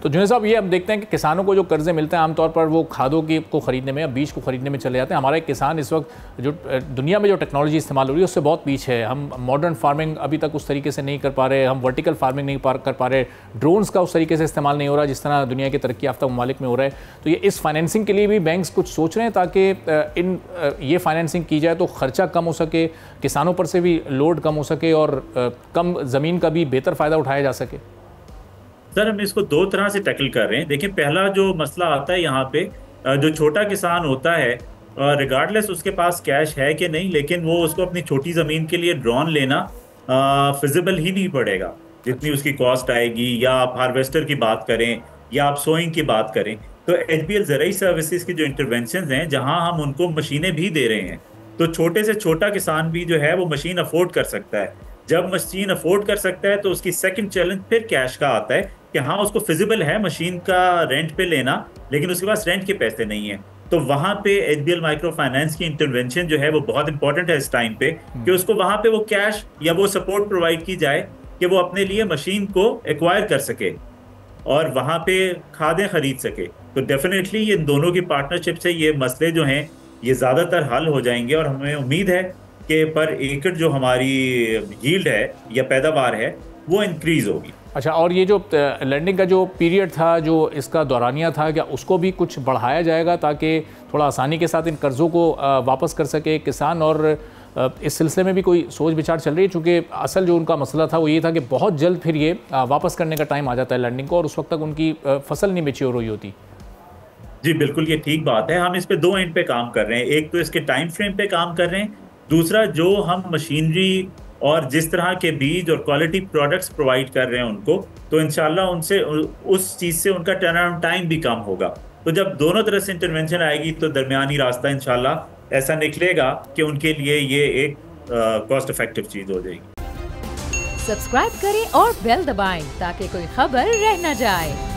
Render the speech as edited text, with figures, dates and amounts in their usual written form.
तो जुनेद साहब, ये हम देखते हैं कि किसानों को जो कर्जे मिलते हैं आमतौर पर वो खादों की को ख़रीदने में या बीज को ख़रीदने में चले जाते हैं। हमारा एक किसान इस वक्त जो दुनिया में जो टेक्नोलॉजी इस्तेमाल हो रही है उससे बहुत पीछे है। हम मॉडर्न फार्मिंग अभी तक उस तरीके से नहीं कर पा रहे, हम वर्टिकल फार्मिंग नहीं कर पा रहे, ड्रोन्स का उस तरीके से इस्तेमाल नहीं हो रहा जिस तरह दुनिया के तरक्की याफ्ता ममालिक में हो रहा है। तो ये इस फाइनेंसिंग के लिए भी बैंक्स कुछ सोच रहे हैं ताकि ये फाइनेंसिंग की जाए तो ख़र्चा कम हो सके, किसानों पर से भी लोड कम हो सके और कम ज़मीन का भी बेहतर फ़ायदा उठाया जा सके। सर, हम इसको दो तरह से टैकल कर रहे हैं। देखिए, पहला जो मसला आता है यहाँ पे, जो छोटा किसान होता है, रिगार्डलेस उसके पास कैश है कि नहीं, लेकिन वो उसको अपनी छोटी ज़मीन के लिए ड्रोन लेना फिजिबल ही नहीं पड़ेगा जितनी उसकी कॉस्ट आएगी। या आप हार्वेस्टर की बात करें या आप सोइंग की बात करें, तो एचबीएल ज़राई सर्विसेज की जो इंटरवेंशन हैं, जहां हम उनको मशीनें भी दे रहे हैं, तो छोटे से छोटा किसान भी जो है वो मशीन अफोर्ड कर सकता है। जब मशीन अफोर्ड कर सकता है तो उसकी सेकंड चैलेंज फिर कैश का आता है कि हाँ, उसको फिजिबल है मशीन का रेंट पे लेना, लेकिन उसके पास रेंट के पैसे नहीं है। तो वहां पे एचबीएल माइक्रो फाइनेंस की इंटरवेंशन जो है वो बहुत इंपॉर्टेंट है इस टाइम पे, कि उसको वहां पे वो कैश या वो सपोर्ट प्रोवाइड की जाए कि वो अपने लिए मशीन को एक्वायर कर सके और वहां पे खादें खरीद सके। तो डेफिनेटली ये दोनों की पार्टनरशिप से ये मसले जो हैं ये ज्यादातर हल हो जाएंगे और हमें उम्मीद है कि पर एकड़ जो हमारी यील्ड है या पैदावार है वो इंक्रीज होगी। अच्छा, और ये जो लैंडिंग का जो पीरियड था, जो इसका दौरानिया था, क्या उसको भी कुछ बढ़ाया जाएगा ताकि थोड़ा आसानी के साथ इन कर्ज़ों को वापस कर सके किसान? और इस सिलसिले में भी कोई सोच विचार चल रही है? चूँकि असल जो उनका मसला था वो ये था कि बहुत जल्द फिर ये वापस करने का टाइम आ जाता है लैंडिंग को और उस वक्त तक उनकी फसल नहीं मेच्योर हुई होती। जी बिल्कुल, ये ठीक बात है। हम इस पे दो एंड पे काम कर रहे हैं। एक तो इसके टाइम फ्रेम पे काम कर रहे हैं, दूसरा जो हम मशीनरी और जिस तरह के बीज और क्वालिटी प्रोडक्ट्स प्रोवाइड कर रहे हैं उनको, तो इंशाल्लाह उनसे उस चीज़ से उनका टर्न अराउंड टाइम भी कम होगा। तो जब दोनों तरफ से इंटरवेंशन आएगी तो दरमियानी रास्ता इंशाल्लाह ऐसा निकलेगा कि उनके लिए ये एक कॉस्ट इफेक्टिव चीज़ हो जाएगी। सब्सक्राइब करें और बेल दबाएं ताकि कोई खबर रह न जाए।